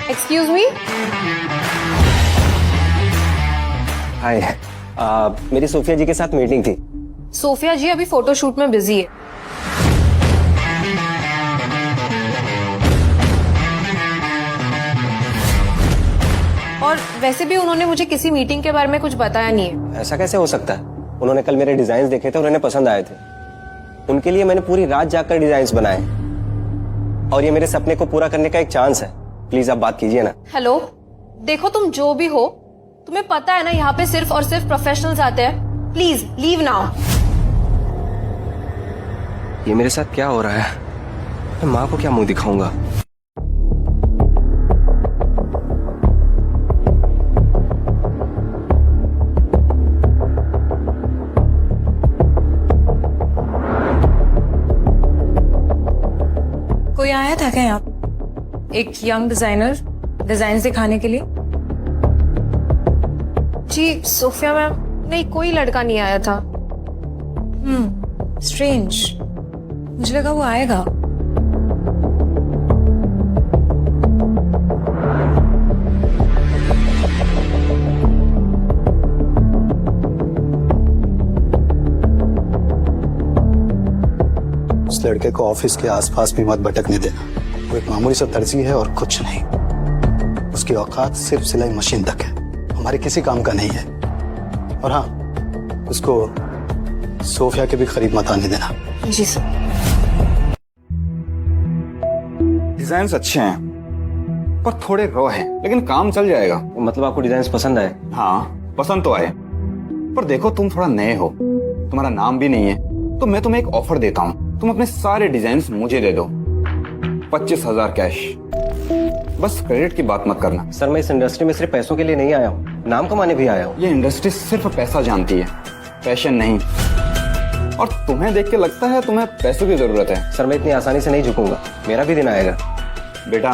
Excuse me. हाय, मेरी Sophia जी के साथ मीटिंग थी। सोफिया जी अभी फोटोशूट में बिजी है। और वैसे भी उन्होंने मुझे किसी मीटिंग के बारे में कुछ बताया नहीं है। ऐसा कैसे हो सकता है? उन्होंने कल मेरे डिजाइन देखे थे और उन्हें पसंद आए थे। उनके लिए मैंने पूरी रात जाकर डिजाइन बनाए और ये मेरे सपने को पूरा करने का एक चांस है। प्लीज आप बात कीजिए ना। हेलो, देखो तुम जो भी हो, तुम्हें पता है ना यहाँ पे सिर्फ और सिर्फ प्रोफेशनल्स आते हैं। Please leave now. ये मेरे साथ क्या हो रहा है? मैं माँ को क्या मुंह दिखाऊंगा? कोई आया था क्या यहाँ? एक यंग डिजाइनर डिजाइन दिखाने के लिए? जी सोफिया मैम, नहीं कोई लड़का नहीं आया था। स्ट्रेंज, मुझे लगा वो आएगा। उस लड़के को ऑफिस के आसपास भी मत भटकने देना। वो एक मामूली सा दर्जी है और कुछ नहीं। उसकी औकात सिर्फ सिलाई मशीन तक है, हमारे किसी काम का नहीं है। और हाँ, उसको सोफिया के भी करीब मत आने देना। जी सर। डिजाइन्स अच्छे हैं पर थोड़े रॉ हैं, लेकिन काम चल जाएगा। मतलब आपको डिजाइन पसंद आए? हाँ, पसंद तो आए, पर देखो तुम थोड़ा नए हो, तुम्हारा नाम भी नहीं है, तो मैं तुम्हें एक ऑफर देता हूँ। तुम अपने सारे डिजाइन्स मुझे दे दो, 25,000 कैश। बस क्रेडिट की बात मत करना। सर मैं इस इंडस्ट्री में सिर्फ पैसों के लिए नहीं आया हूँ, नाम कमाने भी आया हूँ। ये इंडस्ट्री सिर्फ पैसा जानती है, पैशन नहीं। और तुम्हें देख के लगता है तुम्हें पैसों की जरूरत है। सर मैं इतनी आसानी से नहीं झुकूंगा, मेरा भी दिन आएगा। बेटा,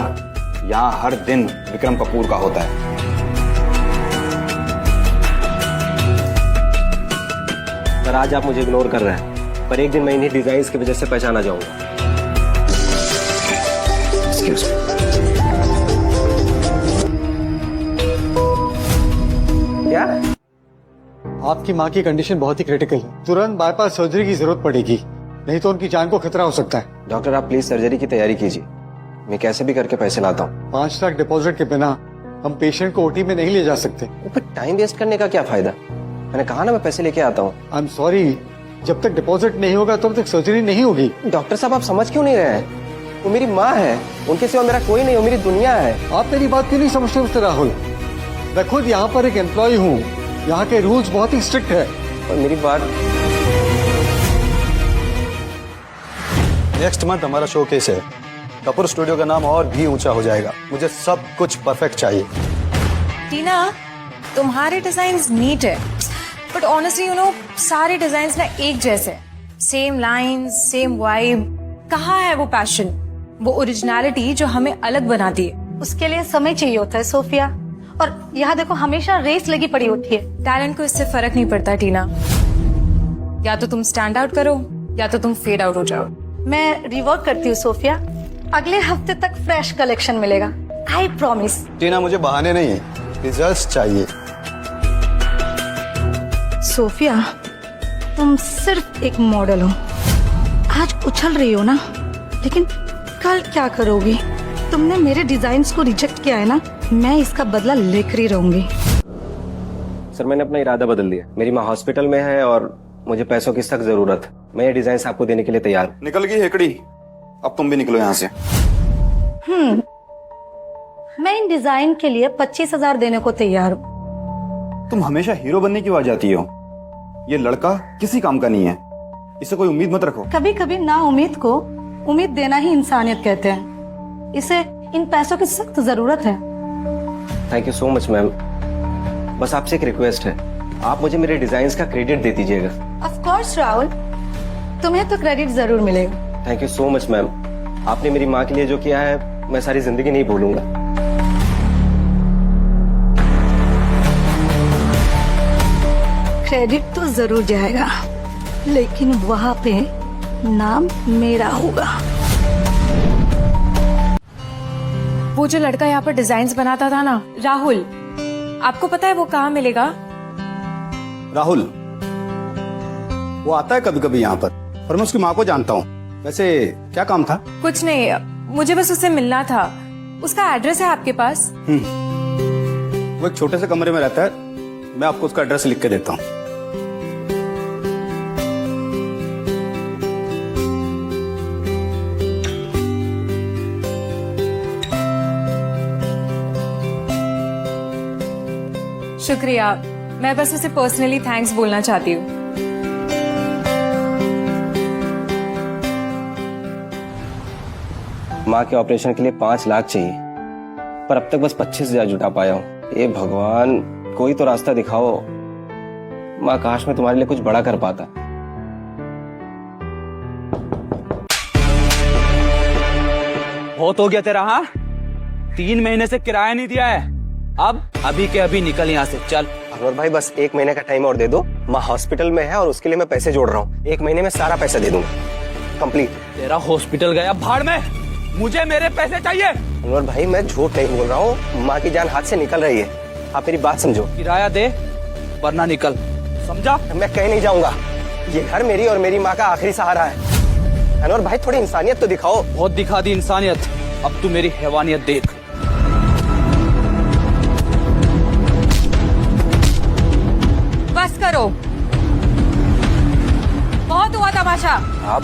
यहाँ हर दिन विक्रम कपूर का होता है। सर आज आप मुझे इग्नोर कर रहे हैं, पर एक दिन मैं इन्हीं डिजाइन्स की वजह से पहचाना जाऊंगा। Excuse me. क्या? आपकी माँ की कंडीशन बहुत ही क्रिटिकल है, तुरंत बाईपास सर्जरी की जरूरत पड़ेगी, नहीं तो उनकी जान को खतरा हो सकता है। डॉक्टर आप प्लीज सर्जरी की तैयारी कीजिए, मैं कैसे भी करके पैसे लाता हूँ। 5 लाख डिपॉजिट के बिना हम पेशेंट को ओटी में नहीं ले जा सकते। ऊपर टाइम वेस्ट करने का क्या फायदा? मैंने कहा ना मैं पैसे लेके आता हूँ। आई एम सॉरी, जब तक डिपॉजिट नहीं होगा तब तक सर्जरी नहीं होगी। डॉक्टर साहब आप समझ क्यों नहीं रहे हैं? वो मेरी माँ है, उनके सिवा मेरा कोई नहीं, वो मेरी दुनिया है। आप मेरी बात क्यों नहीं समझते मिस्टर राहुल? मैं खुद यहाँ पर एक एम्प्लॉय हूँ, यहाँ के रूल्स बहुत ही स्ट्रिक्ट है। और मेरी बात, नेक्स्ट मंथ हमारा शोकेस है, कपूर स्टूडियो का नाम और भी ऊंचा हो जाएगा। मुझे सब कुछ परफेक्ट चाहिए। टीना, तुम्हारे डिजाइन्स नीट है, बट ऑनेस्टली यू नो सारे डिजाइन्स ना एक जैसे, सेम लाइंस, सेम वाइब। कहाँ है वो पैशन, वो ओरिजिनलिटी जो हमें अलग बनाती है? उसके लिए समय चाहिए होता है सोफिया, और यहाँ देखो हमेशा रेस लगी पड़ी होती है। टैलेंट को इससे फर्क नहीं पड़ता टीना, या तो तुम स्टैंड आउट करो या तो तुम फेड आउट हो जाओ। मैं रिवर्क करती हूँ सोफिया, अगले हफ्ते तक फ्रेश कलेक्शन मिलेगा, आई प्रॉमिस। टीना मुझे बहाने नहीं है, रिजल्ट्स चाहिए। सोफिया, तुम सिर्फ एक मॉडल हो। आज उछल रही हो ना, लेकिन कल क्या करोगी? तुमने मेरे डिजाइन्स को रिजेक्ट किया है ना, मैं इसका बदला लेकर ही रहूंगी। सर मैंने अपना इरादा बदल दिया। मेरी माँ हॉस्पिटल में है और मुझे पैसों की सख्त जरूरत है। मैं ये डिजाइन आपको देने के लिए तैयार हूँ। निकल गई हेकड़ी, अब तुम भी निकलो यहाँ से। मैं इन डिजाइन के लिए 25,000 देने को तैयार हूँ। तुम हमेशा हीरो बनने की वजह जाती हो। ये लड़का किसी काम का नहीं है, इसे कोई उम्मीद मत रखो। कभी कभी ना उम्मीद को उम्मीद देना ही इंसानियत कहते हैं। इसे इन पैसों की सख्त जरूरत है। Thank you so much ma'am. बस आपसे एक रिक्वेस्ट है, आप मुझे मेरे डिजाइन्स का क्रेडिट देती जाइएगा। ऑफ कोर्स राहुल, तुम्हें तो क्रेडिट जरूर मिलेगा। Thank you so much ma'am. आपने मेरी माँ के लिए जो किया है मैं सारी जिंदगी नहीं भूलूंगा। क्रेडिट तो जरूर जाएगा, लेकिन वहाँ पे नाम मेरा होगा। वो जो लड़का यहाँ पर डिजाइन बनाता था ना, राहुल, आपको पता है वो कहाँ मिलेगा? राहुल, वो आता है कभी कभी यहाँ पर, और मैं उसकी माँ को जानता हूँ। वैसे क्या काम था? कुछ नहीं, मुझे बस उससे मिलना था। उसका एड्रेस है आपके पास? वो एक छोटे से कमरे में रहता है, मैं आपको उसका एड्रेस लिख के देता हूँ। शुक्रिया, मैं बस उसे पर्सनली थैंक्स बोलना चाहती हूँ। माँ के ऑपरेशन के लिए 5 लाख चाहिए, पर अब तक बस 25,000 जुटा पाया हूँ। ये भगवान, कोई तो रास्ता दिखाओ। माँ, काश मैं तुम्हारे लिए कुछ बड़ा कर पाता। बहुत हो गया तेरा, हाँ? 3 महीने से किराया नहीं दिया है। अब अभी के अभी निकल यहाँ से, चल। अनवर भाई, बस 1 महीने का टाइम और दे दो। माँ हॉस्पिटल में है और उसके लिए मैं पैसे जोड़ रहा हूँ। 1 महीने में सारा पैसा दे दूंगा, कंप्लीट। तेरा हॉस्पिटल गया भाड़ में, मुझे मेरे पैसे चाहिए। अनवर भाई, मैं झूठ नहीं बोल रहा हूँ। माँ की जान हाथ से निकल रही है, आप मेरी बात समझो। किराया दे वरना निकल, समझा? मैं कहीं नहीं जाऊंगा। ये घर मेरी और मेरी माँ का आखिरी सहारा है। अनवर भाई, थोड़ी इंसानियत तो दिखाओ। बहुत दिखा दी इंसानियत, अब तू मेरी हैवानियत देख। बस करो, बहुत हुआ तमाशा। आप